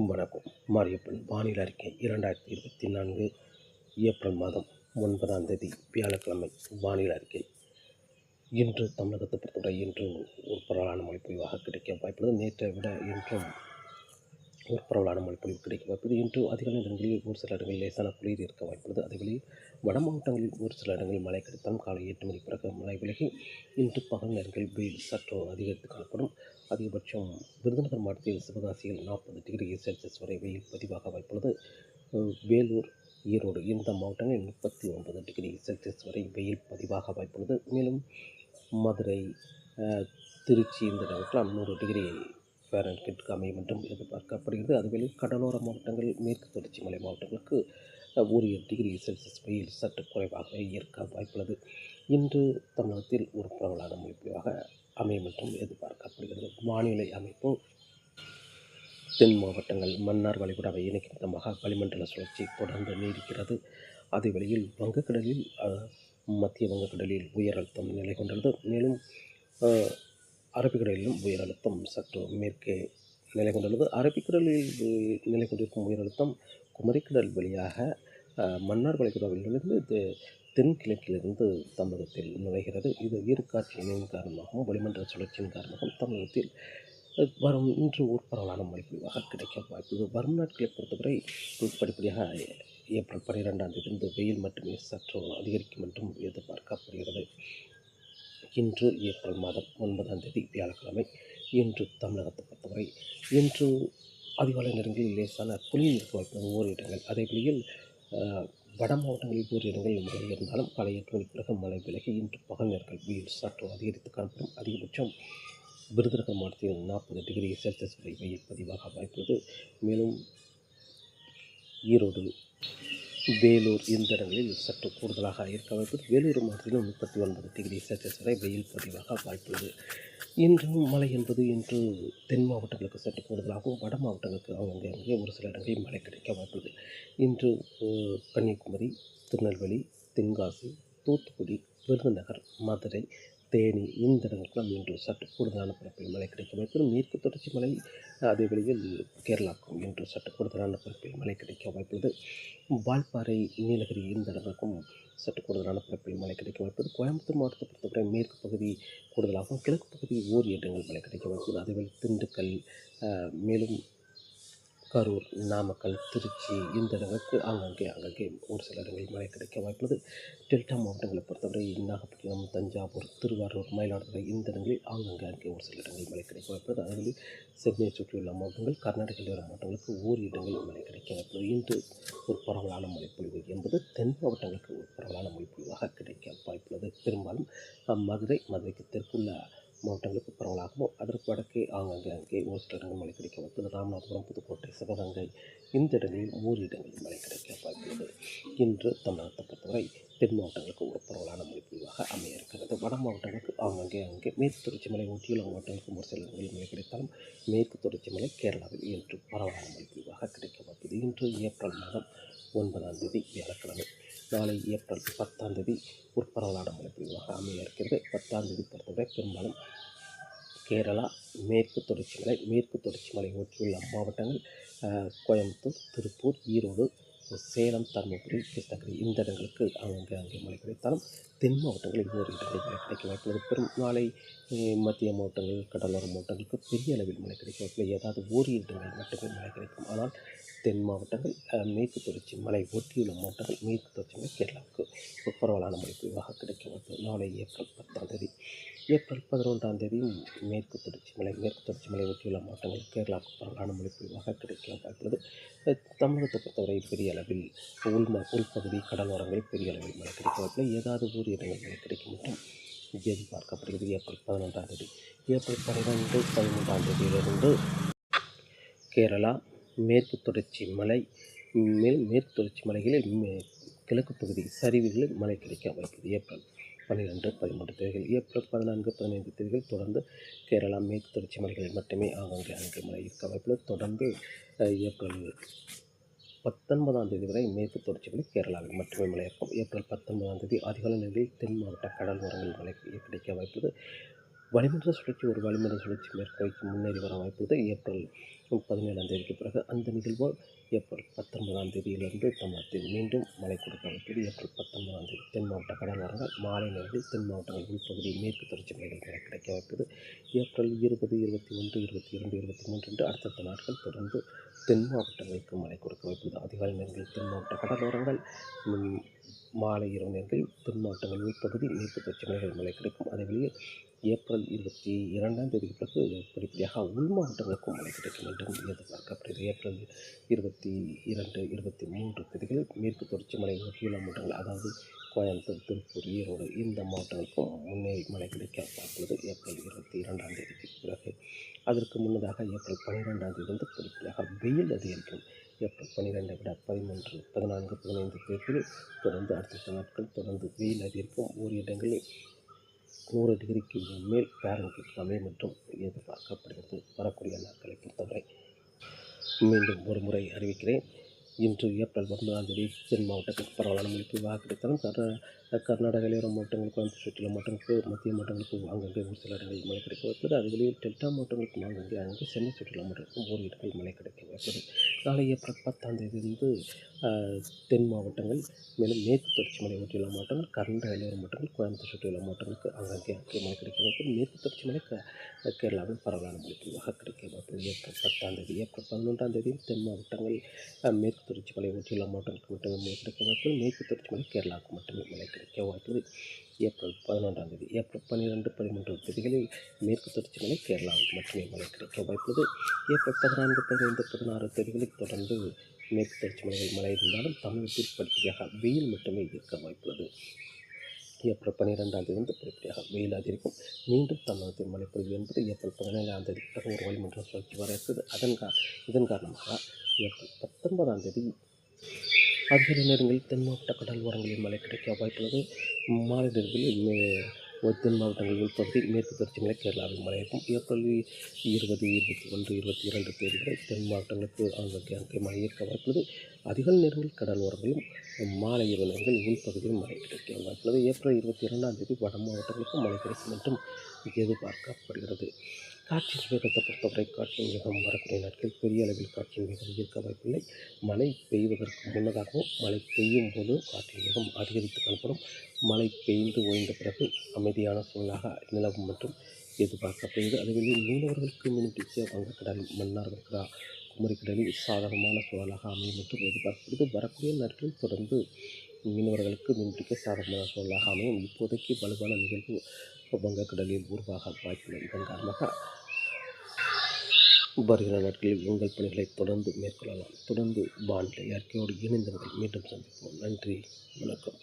வணக்கம். மாரியப்பன் வானிலை அறிக்கை 2024 ஏப்ரல் மாதம் 9ஆம் தேதி வியாழக்கிழமை வானிலை அறிக்கை. இன்று தமிழகத்தை பொறுத்தவரை இன்று ஒரு பரவலான மழைப்பொழிவாக கிடைக்க வாய்ப்புள்ளது. நேற்றை விட இன்றும் ஒரு பரவலான மழைப்பொழிவு கிடைக்க வாய்ப்புள்ளது. இன்று அதிகாலை நேரங்களில் ஒரு சில இடங்களில் லேசான குளிர் இருக்க வாய்ப்புள்ளது. அதேவேளையில் வட மாவட்டங்களில் ஒரு சில இடங்களில் மழை கிடைத்தாலும் காலை 8 மணி பிறகு மழை விலகி இன்று பகல் நேரங்களில் வெயில் சற்று அதிகரித்து காணப்படும். அதிகபட்சம் விருதுநகர் மாவட்டத்தில் சிவகாசியில் 40 டிகிரி செல்சியஸ் வரை வெயில் பதிவாக வாய்ப்புள்ளது. வேலூர், ஈரோடு இந்த மாவட்டங்களில் 39 டிகிரி செல்சியஸ் வரை வெயில் பதிவாக வாய்ப்புள்ளது. மேலும் மதுரை, திருச்சி இந்த இடங்களுக்கெல்லாம் 100 டிகிரி ஃபாரன்ஹீட்டுக்கு அமையும் என்றும் எதிர்பார்க்கப்படுகிறது. அதுவேளை கடலோர மாவட்டங்கள், மேற்கு தொடர்ச்சி மலை மாவட்டங்களுக்கு 1 டிகிரி செல்சியஸ் வெயில் சற்று குறைவாக இருக்க வாய்ப்புள்ளது. இன்று தமிழகத்தில் ஒரு பரவலான மழைப்பொழிவாக அமையும் என்றும் எதிர்பார்க்கப்படுகிறது. வானிலை அமைப்பு தென் மாவட்டங்கள் மன்னார் வளைகுடாவை இணைக்கும் விதமாக வளிமண்டல சுழற்சி தொடர்ந்து நீடிக்கிறது. அதே வேளையில் வங்கக்கடலில் மத்திய வங்கக்கடலில் உயர் அழுத்தம் நிலை கொண்டுள்ளது. மேலும் அரபிக்கடலிலும் உயர் அழுத்தம் சற்று மேற்கே நிலை கொண்டுள்ளது. அரபிக்கடலில் நிலை கொண்டிருக்கும் உயர் அழுத்தம் குமரிக்கடல் வழியாக மன்னார் வளைகுடாவிலிருந்து தென்கிழக்கிலிருந்து தமிழகத்தில் நுழைகிறது. இது ஈரக்காற்றின் காரணமாகவும் வளிமண்டல சுழற்சியின் காரணமாகவும் தமிழகத்தில் இன்று ஒரு பரவலான மழைப்பொழிவாக கிடைக்க வாய்ப்புள்ளது. வரும் நாட்களை பொறுத்தவரை படிப்படியாக ஏப்ரல் 12ஆம் தேதியிலிருந்து வெயில் மட்டுமே சற்று அதிகரிக்கும் என்றும் எதிர்பார்க்கப்படுகிறது. இன்று ஏப்ரல் மாதம் 9ஆம் தேதி வியாழக்கிழமை. இன்று தமிழகத்தை பொறுத்தவரை இன்று அதிகாலை நேரங்களில் லேசான குளிர் இருக்க வாய்ப்புள்ளது ஓரிரு இடங்கள். அதே வேளையில் வட மாவட்டங்களில் ஓரிரு இடங்களில் மழை இருந்தாலும் காலை 8 மணிக்கு பிறகு மழை விலகி இன்று பகல் நேரங்கள் வெயில் சற்று அதிகரித்து காணப்படும். அதிகபட்சம் விருதுநகர் மாவட்டத்தில் 40 டிகிரி செல்சியஸ் வரை வெயில் பதிவாக வாய்ப்புள்ளது. மேலும் ஈரோடு, வேலூர் இந்த இடங்களில் சற்று கூடுதலாக இருக்க வாய்ப்புள்ளது. வேலூர் மாவட்டத்திலும் 39 டிகிரி செல்சியஸ் வரை வெயில் பதிவாக வாய்ப்புள்ளது. இன்று மழை என்பது இன்று தென் மாவட்டங்களுக்கு சற்று கூடுதலாகவும் வட மாவட்டங்களுக்கு அங்கே ஒரு சில இடங்களில் மழை கிடைக்க வாய்ப்புள்ளது. இன்று கன்னியாகுமரி, திருநெல்வேலி, தென்காசி, தூத்துக்குடி, விருதுநகர், மதுரை, தேனி இந்த இடங்களுக்கெல்லாம் இன்று சற்று கூடுதலான பரப்பில் மழை கிடைக்க வாய்ப்புள்ளது. மேற்கு தொடர்ச்சி மழை அதே வேளையில் கேரளாவுக்கும் இன்று சற்று கூடுதலான பரப்பில் மழை கிடைக்க வாய்ப்புள்ளது. வால்பாறை, நீலகிரி இந்த இடங்களுக்கும் சற்று கூடுதலான பரப்பில் மழை கிடைக்க வாய்ப்புள்ளது. கோயம்புத்தூர் மாவட்டத்தை பொறுத்தவரை மேற்கு பகுதி கூடுதலாகவும் கிழக்கு பகுதி ஓரிரு இடங்கள் மழை கிடைக்க வாய்ப்புள்ளது. அதேவேளை திண்டுக்கல், மேலும் கரூர், நாமக்கல், திருச்சி இந்த இடங்களுக்கு அங்கங்கே ஒரு சில இடங்களில் மழை கிடைக்க வாய்ப்புள்ளது. டெல்டா மாவட்டங்களை பொறுத்தவரை நாகப்பட்டினம், தஞ்சாவூர், திருவாரூர், மயிலாடுதுறை இந்த இடங்களில் அங்கே ஒரு சில இடங்களில் மழை கிடைக்க வாய்ப்புள்ளது. அதேவேளை சென்னையை சுற்றியுள்ள மாவட்டங்கள், கர்நாடக எல்லையோர மாவட்டங்களுக்கு ஓரிரு இடங்களில் மழை கிடைக்க வாய்ப்புள்ளது. இன்று ஒரு பரவலான மழைப்பொழிவு என்பது தென் மாவட்டங்களுக்கு ஒரு பரவலான மழைப்பொழிவாக கிடைக்க வாய்ப்புள்ளது. பெரும்பாலும் மதுரைக்கு தெற்குள்ள மாவட்டங்களுக்கு பரவலாகவும் அதற்கு வடக்கே அங்கே ஒரு சில இடங்கள் மழை கிடைக்க வாய்ப்புள்ளது. ராமநாதபுரம், புதுக்கோட்டை, சிவகங்கை இந்த இடங்களில் ஓரிரு இடங்களில் மழை கிடைக்க வாய்ப்புள்ளது. இன்று தமிழகத்தை பொறுத்தவரை தென் மாவட்டங்களுக்கு ஒரு பரவலான மழைப்பொழிவாக அமைய இருக்கிறது. வட மாவட்டங்களுக்கு அங்கே மேற்கு தொடர்ச்சி மலை ஒட்டியுள்ள மாவட்டங்களுக்கு ஒரு சில இடங்களில் மழை கிடைத்தாலும் மேற்கு தொடர்ச்சி மலை கேரளாவில் இன்று பரவலான மழைப்பொழிவாக கிடைக்க வாய்ப்புள்ளது. இன்று ஏப்ரல் மாதம் 9ஆம் தேதி வியாழக்கிழமை. நாளை ஏப்ரல் 10ஆம் தேதி ஒரு பரவலான மழைப்பொழிவாக அமைய இருக்கிறது. 10ஆம் தேதி பொறுத்தவரை பெரும்பாலும் கேரளா, மேற்கு தொடர்ச்சி மலை ஒட்டியுள்ள மாவட்டங்கள் கோயம்புத்தூர், திருப்பூர், ஈரோடு, சேலம், தருமபுரி, கிருஷ்ணகிரி இந்த இடங்களுக்கு அங்கே மழை கிடைத்தாலும் தென் மாவட்டங்களில் ஓரிரு இடங்களில் மழை கிடைக்க வாய்ப்புள்ளது. பெரும் நாளை மத்திய மாவட்டங்கள், கடலோர மாவட்டங்களுக்கு பெரிய அளவில் மழை கிடைக்க வாய்ப்புள்ளது. ஏதாவது ஓரிரு இடங்கள் மட்டுமே மழை கிடைக்கும். ஆனால் தென் மாவட்டங்கள், மேற்கு தொடர்ச்சி மலை ஒட்டியுள்ள மாவட்டங்கள், மேற்கு தொடர்ச்சி மலை கேரளாவுக்கு ஒரு பரவலான மழைப்பொழிவாக கிடைக்க வாய்ப்புள்ளது. நாளை ஏப்ரல் 10ஆம் தேதி. ஏப்ரல் 11ஆம் தேதியும் மேற்கு தொடர்ச்சி மலை ஒட்டியுள்ள மாவட்டங்கள் கேரளாவுக்கு பரவலான மழைப்பொழிவாக கிடைக்க வாய்ப்புள்ளது. தமிழகத்தை பொறுத்தவரை பெரிய அளவில் உள்பகுதி கடலோரங்களில் பெரிய அளவில் மழை கிடைக்க வாய்ப்புள்ளது. ஏதாவது ஒரு இடங்கள் மழை கிடைக்கும் என்றும் எதிர்பார்க்கப்படுகிறது. ஏப்ரல் 11ஆம் தேதி. ஏப்ரல் 12, 13ஆம் தேதியிலிருந்து கேரளா, மேற்கு தொடர்ச்சி மலை, மேற்கு தொடர்ச்சி மலைகளில் கிழக்கு பகுதி சரிவுகளில் மழை கிடைக்க வாய்ப்புள்ளது. ஏப்ரல் 12, 13 தேதிகள். ஏப்ரல் 14, 15 தேதிகள் தொடர்ந்து கேரளா மேற்கு தொடர்ச்சி மலைகளில் மட்டுமே அங்கே மழை இருக்க வாய்ப்புள்ளது. தொடர்ந்து ஏப்ரல் 19ஆம் தேதி வரை மேற்கு தொடர்ச்சி மலை கேரளாவில் மட்டுமே மழை இருக்கும். ஏப்ரல் 19ஆம் தேதி அதிகாலை நேரங்களில் தென் மாவட்ட கடல் ஓரங்களில் மழை கிடைக்க வாய்ப்புள்ளது. வளிமண்டல சுழற்சி ஒரு வளிமண்டல சுழற்சி மேற்கு நோக்கி முன்னேறி வர வாய்ப்புள்ளது. ஏப்ரல் 17ஆம் தேதிக்கு பிறகு அந்த நிகழ்வு ஏப்ரல் 19ஆம் தேதியிலிருந்து தமிழகத்தில் மீண்டும் மழை கொடுக்க வாய்ப்புள்ளது. ஏப்ரல் 19ஆம் தேதி தென் மாவட்ட கடலோரங்கள் மாலை நேரத்தில் தென் மாவட்டங்கள் உள்பகுதி மேற்கு தொடர்ச்சி மலைகள் மழை கிடைக்க வாய்ப்புள்ளது. ஏப்ரல் 20, 21, 22, 23 என்று அடுத்தடுத்த நாட்கள் தொடர்ந்து தென் மாவட்டங்களுக்கு மழை கொடுக்க வாய்ப்புள்ளது. அதிகாலை நேரங்களில் தென் மாவட்ட கடலோரங்கள், மாலை இரவு நேரங்களில் தென் மாவட்டங்கள் உள்பகுதி மேற்கு தொடர்ச்சி மலைகள் மழை கிடைக்கும். அதேவேளையில் ஏப்ரல் 22ஆம் தேதிக்கு பிறகு படிப்படியாக உள் மாவட்டங்களுக்கும் மழை கிடைக்கும் என்றும் எதிர்பார்க்கப்படுகிறது. ஏப்ரல் 22, 23 தேதிகளில் மேற்கு தொடர்ச்சி மலை ஒட்டியுள்ள மாவட்டங்கள், அதாவது கோயம்புத்தூர், திருப்பூர், ஈரோடு இந்த மாவட்டங்களுக்கும் முன்னேறி மழை கிடைக்க வாய்ப்புள்ளது. ஏப்ரல் 22ஆம் தேதிக்கு பிறகு அதற்கு முன்னதாக ஏப்ரல் 12ஆம் தேதியிலிருந்து படிப்படியாக வெயில் அதிகரிக்கும். ஏப்ரல் 12ஐ விட 13, 14, 15 தேதிகளில் தொடர்ந்து அடுத்த நாட்கள் தொடர்ந்து வெயில் அதிகரிக்கும். ஓரிரு இடங்களில் 100 டிகிரிக்கு மேல் ஃபாரன்ஹீட் அமையும் என்றும் எதிர்பார்க்கப்படுகிறது. வரக்கூடிய நாட்களை பொறுத்தவரை மீண்டும் ஒரு முறை அறிவிக்கிறேன். இன்று ஏப்ரல் 9ஆம் தேதி தென் மாவட்டங்களுக்கு பரவலான மழை பொழிவாக கிடைத்தாலும் கர்நாடக எல்லையோர மாவட்டங்கள், கோயம்புத்தூர் சுற்றுலா மாவட்டங்களுக்கு, மத்திய மாவட்டங்களுக்கு ஆங்காங்கே ஒரு சில இடங்களில் மழை கிடைக்க வாய்ப்புள்ளது. அதுவெளியில் டெல்டா மாவட்டங்களுக்கும் ஆங்காங்கே சென்னை சுற்றுலா மாவட்டங்களுக்கும் ஓரிரு இடங்களில் மழை கிடைக்க வாய்ப்புள்ளது. நாளை ஏப்ரல் 10ஆம் தேதியிலிருந்து தென் மாவட்டங்கள், மேலும் மேற்கு தொடர்ச்சி மலை ஒட்டியுள்ள மாவட்டங்கள், கர்நாடக எல்லையோர மாவட்டங்கள், கோயம்புத்தூர் சுற்றியுள்ள மாவட்டங்களுக்கு ஆங்காங்கே மழை கிடைக்க வாய்ப்புள்ளது. மேற்கு தொடர்ச்சி மலை கேரளாவில் பரவலான மழை பொழிவாக கிடைக்க வாய்ப்புள்ளது. ஏப்ரல் 10ஆம் தேதி. ஏப்ரல் 11ஆம் தேதி தென் மாவட்டங்கள், மேற்கு தொடர்ச்சி மலை ஒட்டியுள்ள மாவட்டங்களுக்கு மட்டுமே மழை கிடைக்க வாய்ப்புள்ளது. மேற்கு தொடர்ச்சி மலை கேரளாவுக்கு மட்டுமே மழை கிடைக்க வாய்ப்புள்ளது. ஏப்ரல் 11ஆம் தேதி. ஏப்ரல் 12, 13 தேதிகளில் மேற்கு தொடர்ச்சி மலை கேரளாவுக்கு மட்டுமே மழை கிடைக்க வாய்ப்புள்ளது. ஏப்ரல் 14, 15, 16 தேதிகளில் தொடர்ந்து மேற்கு தொடர்ச்சி மலைகள் மழை இருந்தாலும் தமிழகத்தில் படிப்படியாக வெயில் மட்டுமே இருக்க வாய்ப்புள்ளது. ஏப்ரல் 12ஆம் தேதியிலிருந்து படிப்படியாக வெயில் அதிகரிக்கும். மீண்டும் தமிழகத்தில் மழைப்பொழிவு என்பது ஏப்ரல் 17ஆம் தேதிக்கு பிறகு ஒரு வளிமண்டல சுழற்சி வர இருக்குது. இதன் காரணமாக ஏப்ரல் 19ஆம் தேதி அதிகாலை நேரங்களில் தென் மாவட்ட கடல் ஓரங்களில் மழை கிடைக்க வாய்ப்புள்ளது. மாலை நேரங்களில் தென் மாவட்டங்கள் உள்பகுதி மேற்கு தொடர்ச்சி மலை கேரளாவில் மழை இருக்கும். ஏப்ரல் 20, 21, 22 தேதிகளை தென் மாவட்டங்களுக்கு அங்கே மழை இருக்க வாய்ப்புள்ளது. அதிகாலை நேரங்களில் கடல் ஓரங்களிலும், மாலை இரவு நேரங்களில் உள்பகுதியில் மழை கிடைக்க வாய்ப்புள்ளது. ஏப்ரல் 22ஆம் தேதி வட மாவட்டங்களுக்கும் மழை கிடைக்கும் என்றும் எதிர்பார்க்கப்படுகிறது. காற்றின் வேகத்தை பொறுத்தவரை காற்றின் வேகம் வரக்கூடிய நாட்களில் பெரிய அளவில் காற்றின் வேகம் இருக்க வாய்ப்பில்லை. மழை பெய்வதற்கு முன்னதாகவும் மழை பெய்யும் போது காற்றின் வேகம் அதிகரித்து காணப்படும். மழை பெய்து ஓய்ந்த பிறகு அமைதியான சூழலாக நிலவும் மற்றும் எதிர்பார்க்கப்படுகிறது. அதுவே மீனவர்களுக்கு மீன்பிடிக்க வங்கக்கடல், மன்னார் வளைகுடா, குமரிக்கடலில் சாதாரணமான சூழலாக அமையும் என்றும் எதிர்பார்க்கப்படுகிறது. வரக்கூடிய நாட்களில் தொடர்ந்து மீனவர்களுக்கு மீன்பிடிக்க சாதாரணமான சூழலாக அமையும். இப்போதைக்கு வலுவான நிகழ்வு வங்கக்கடலில் உருவாக வாய்ப்புள்ளது. இதன் காரணமாக வருகிற நாட்களில் உங்கள் பணிகளை தொடர்ந்து மேற்கொள்ளலாம். தொடர்ந்து வானிலை அறிக்கையோடு இணைந்தவர்கள் மீண்டும் சந்திப்போம். நன்றி, வணக்கம்.